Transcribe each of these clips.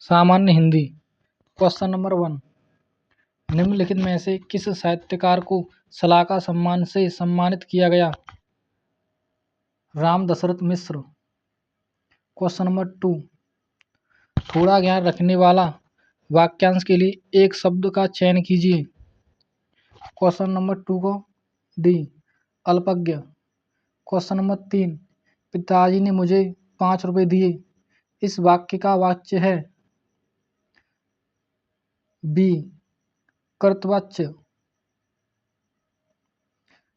सामान्य Hindi. Question number 1, निम्नलिखित में से किस साहित्यकार को शलाका सम्मान से सम्मानित किया गया? राम दशरथ मिश्र। क्वेश्चन नंबर 2, थोड़ा ज्ञान रखने वाला वाक्यांश के लिए एक शब्द का चयन कीजिए। क्वेश्चन नंबर 2 को डी, अल्पज्ञ। क्वेश्चन नंबर 3, पिताजी ने मुझे 5 रुपए दिए। इस वाक्य का वाच्य है? बी, कर्तवाच्य।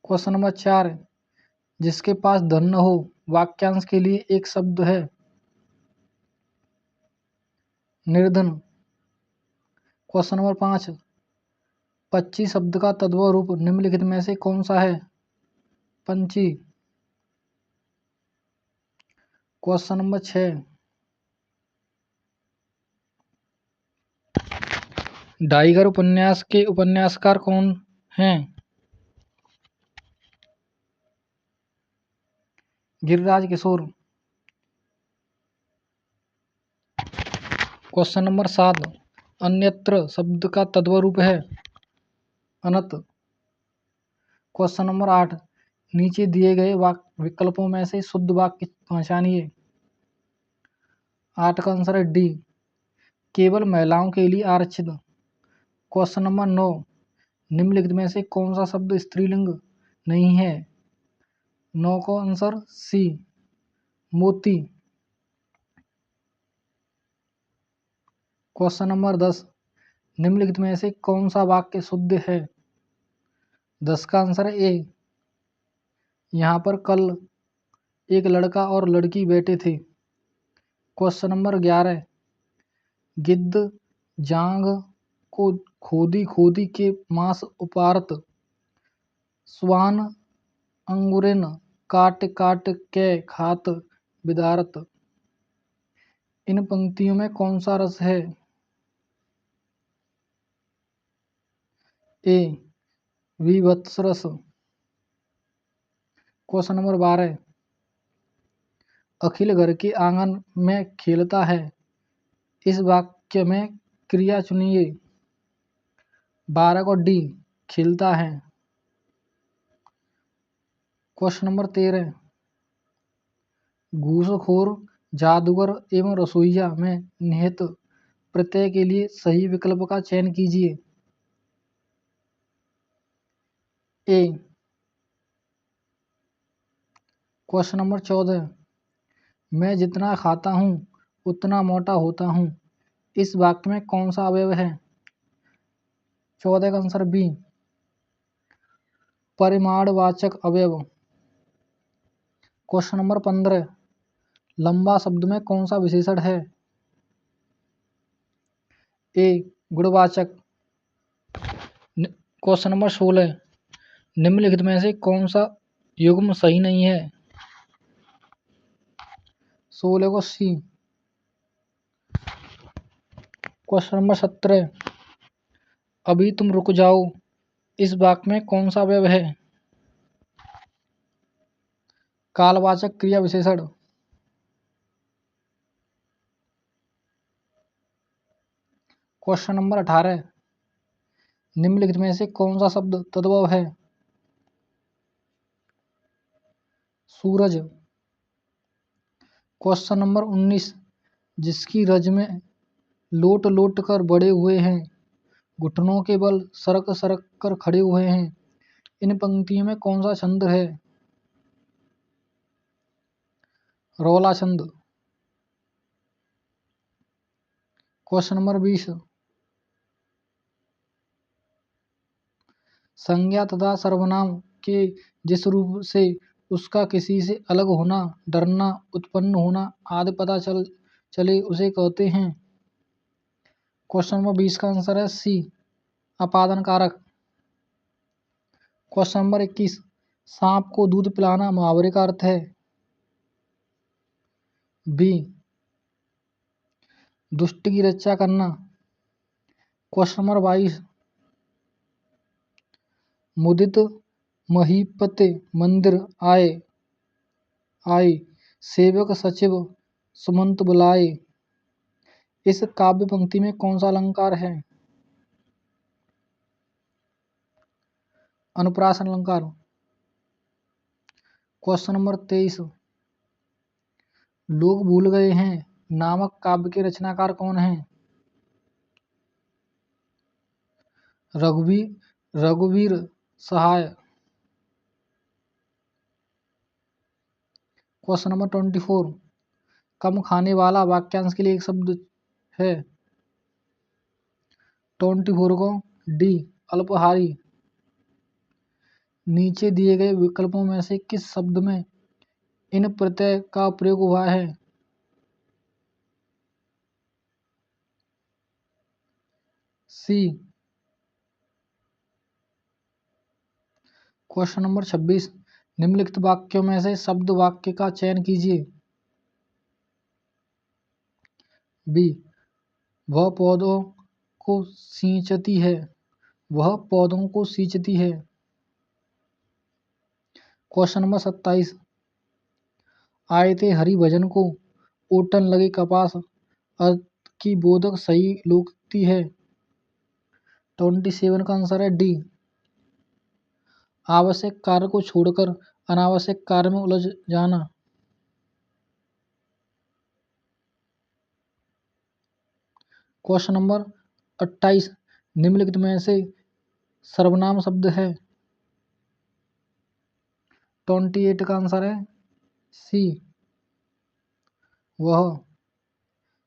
क्वेश्चन नंबर 4, जिसके पास धन न हो वाक्यांश के लिए एक शब्द है? निर्धन। क्वेश्चन नंबर 5, पक्षी शब्द का तद्भव रूप निम्नलिखित में से कौन सा है? पंछी। क्वेश्चन नंबर 6, डाइगर उपन्यास के उपन्यासकार कौन हैं? गिरिराज किशोर। क्वेश्चन नंबर 7, अन्यत्र शब्द का तद्भव रूप है? अनत। क्वेश्चन नंबर 8, नीचे दिए गए विकल्पों में से शुद्ध वाक्य पहचानिए। 8 का आंसर है डी, केवल महिलाओं के लिए आरक्षित। क्वेश्चन नंबर 9, निम्नलिखित में से कौन सा शब्द स्त्रीलिंग नहीं है? 9 का आंसर सी, मोती। क्वेश्चन नंबर 10, निम्नलिखित में से कौन सा वाक्य शुद्ध है? 10 का आंसर है ए, यहाँ पर कल एक लड़का और लड़की बैठे थे। क्वेश्चन नंबर 11, गिद्ध जांग को खोदी खोदी के मांस उपारत, स्वान अंगुरिन काट काट के खात विदारत। इन पंक्तियों में कौन सा रस है? ए, विभत्स रस। क्वेश्चन नंबर 12, अखिल घर के आंगन में खेलता है। इस वाक्य में क्रिया चुनिए। 12 को डी, खिलता है। क्वेश्चन नंबर 13, घूसखोर, जादूगर एवं रसोइया में निहित प्रत्यय के लिए सही विकल्प का चयन कीजिए। ए। क्वेश्चन नंबर 14, मैं जितना खाता हूँ उतना मोटा होता हूँ। इस वाक्य में कौन सा अवयव है? 14 का आंसर बी, परिमाणवाचक अवयव। क्वेश्चन नंबर 15, लंबा शब्द में कौन सा विशेषण है? ए, गुणवाचक। क्वेश्चन नंबर 16, निम्नलिखित में से कौन सा युग्म सही नहीं है? 16 को सी। क्वेश्चन नंबर 17, अभी तुम रुक जाओ। इस वाक्य में कौन सा अवयव है? कालवाचक क्रिया विशेषण। क्वेश्चन नंबर 18, निम्नलिखित में से कौन सा शब्द तद्भव है? सूरज। क्वेश्चन नंबर 19, जिसकी रज में लोट लोट कर बड़े हुए हैं, घुटनों के बल सरक सरक कर खड़े हुए हैं। इन पंक्तियों में कौन सा छंद है? रोला छंद। क्वेश्चन नंबर 20, संज्ञा तथा सर्वनाम के जिस रूप से उसका किसी से अलग होना, डरना, उत्पन्न होना आदि पता चले उसे कहते हैं। क्वेश्चन नंबर 20 का आंसर है सी, अपादन कारक। क्वेश्चन नंबर 21, सांप को दूध पिलाना मुहावरे का अर्थ है? बी, दुष्ट की रक्षा करना। क्वेश्चन नंबर 22, मुदित महीपते मंदिर आए सेवक सचिव सुमंत बुलाए। इस काव्य पंक्ति में कौन सा अलंकार है? अनुप्रास अलंकार। क्वेश्चन नंबर 23, लोग भूल गए हैं नामक काव्य के रचनाकार कौन हैं? रघुवीर सहाय। क्वेश्चन नंबर 24, कम खाने वाला वाक्यांश के लिए एक शब्द है। 24 को डी अल्पाहारी। नीचे दिए गए विकल्पों में से किस शब्द में इन प्रत्यय का प्रयोग हुआ है? सी। क्वेश्चन नंबर 26, निम्नलिखित वाक्यों में से शब्द वाक्य का चयन कीजिए। बी, वह पौधों को सींचती है। वह पौधों को सींचती है। क्वेश्चन नंबर 27, आए थे हरि भजन को ओटन लगे कपास अर्थ की बोधक सही लोकती है। 27 का आंसर है डी, आवश्यक कार्य को छोड़कर अनावश्यक कार्य में उलझ जाना। क्वेश्चन नंबर 28, निम्नलिखित में से सर्वनाम शब्द है। 28 का आंसर है सी, वह।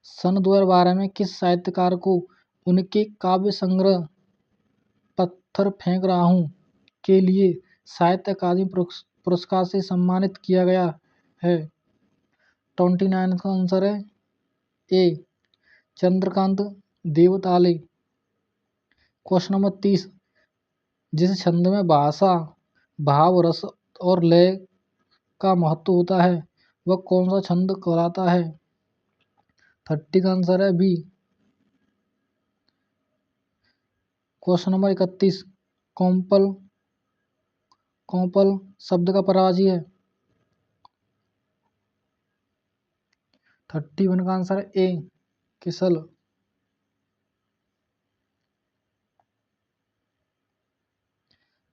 सन 2012 में किस साहित्यकार को उनके काव्य संग्रह पत्थर फेंक रहा हूँ के लिए साहित्य अकादमी पुरस्कार से सम्मानित किया गया है? 29 का आंसर है ए, चंद्रकांत देवताले। क्वेश्चन नंबर 30, जिस छंद में भाषा भाव रस और लय का महत्व होता है वह कौन सा छंद कहलाता है? 30 का आंसर है बी। क्वेश्चन नंबर 31, कौंपल शब्द का परावाची है। 31 का आंसर है ए, किसल।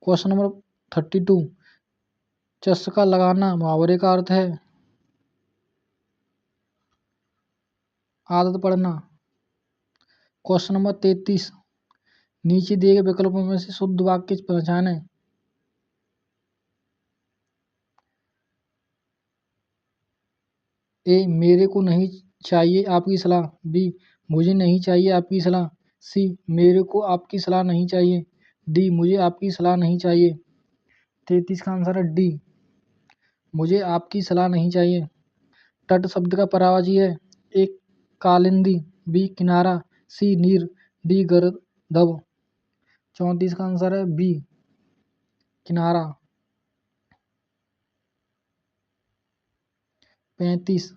क्वेश्चन नंबर 32, चस्का लगाना मुहावरे का अर्थ है। आदत पड़ना। क्वेश्चन नंबर 33, नीचे दिए गए विकल्पों में से शुद्ध वाक्य पहचानें। ए, मेरे को नहीं चाहिए आपकी सलाह। बी, मुझे नहीं चाहिए आपकी सलाह। सी, मेरे को आपकी सलाह नहीं चाहिए। डी, मुझे आपकी सलाह नहीं चाहिए। 33 का आंसर है डी, मुझे आपकी सलाह नहीं चाहिए। तट शब्द का परावाची है। एक कालिंदी, बी किनारा, सी नीर, डी गर्दभ। 34 का आंसर है बी, किनारा। 35,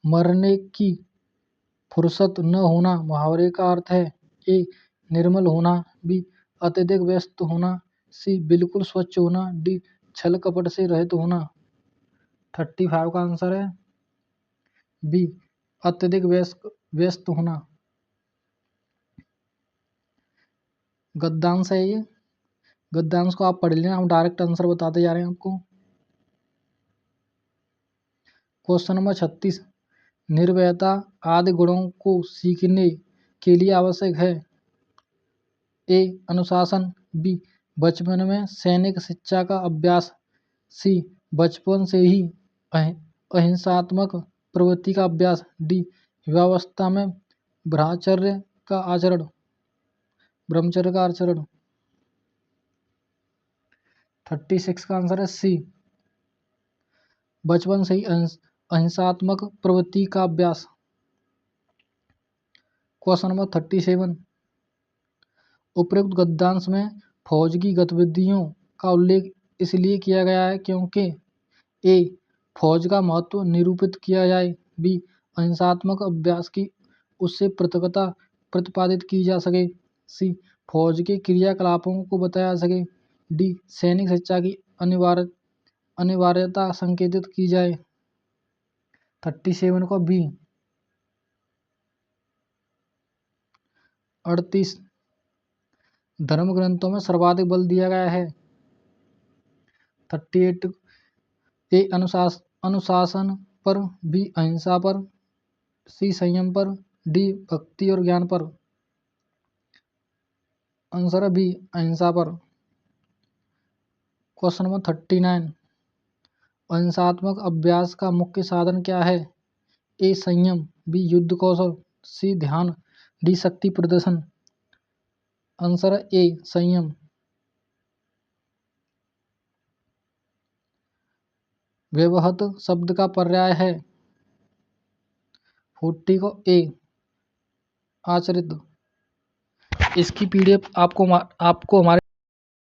मरने की फुर्सत न होना मुहावरे का अर्थ है। ए, निर्मल होना। बी, अत्यधिक व्यस्त होना। सी, बिल्कुल स्वच्छ होना। डी, छल कपट से रहित होना। 35 का आंसर है बी, अत्यधिक व्यस्त होना। गद्यांश है ये। गद्यांश को आप पढ़ लेना, हम डायरेक्ट आंसर बताते जा रहे हैं आपको। क्वेश्चन नंबर 36, निर्भयता आदि गुणों को सीखने के लिए आवश्यक है। ए, अनुशासन। बी, बचपन में सैनिक शिक्षा का अभ्यास। सी, बचपन से ही अहिंसात्मक प्रवृत्ति का अभ्यास। डी, युवावस्था में ब्रह्मचर्य का आचरण। 36 का आंसर है सी, बचपन से ही अहिंसात्मक प्रवृत्ति का अभ्यास। क्वेश्चन नंबर 37, उपरोक्त गद्यांश में फौज की गतिविधियों का उल्लेख इसलिए किया गया है क्योंकि ए, फौज का महत्व निरूपित किया जाए। बी, अहिंसात्मक अभ्यास की उससे पृथकता प्रतिपादित की जा सके। सी, फौज के क्रियाकलापों को बताया जा सके। डी, सैनिक शिक्षा की अनिवार्यता संकेतित की जाए। 37 को बी, 38 धर्म ग्रंथों में सर्वाधिक बल दिया गया है। 38 ए अनुशासन पर, बी अहिंसा पर, सी संयम पर, डी भक्ति और ज्ञान पर। आंसर है बी अहिंसा पर। क्वेश्चन नंबर 39 अहिंसात्मक अभ्यास का मुख्य साधन क्या है? ए संयम, बी युद्ध कौशल, सी ध्यान, डी शक्ति प्रदर्शन। आंसर है ए संयम। व्यवहत शब्द का पर्याय है। 40 को ए आचरित। इसकी पीडीएफ आपको हमारे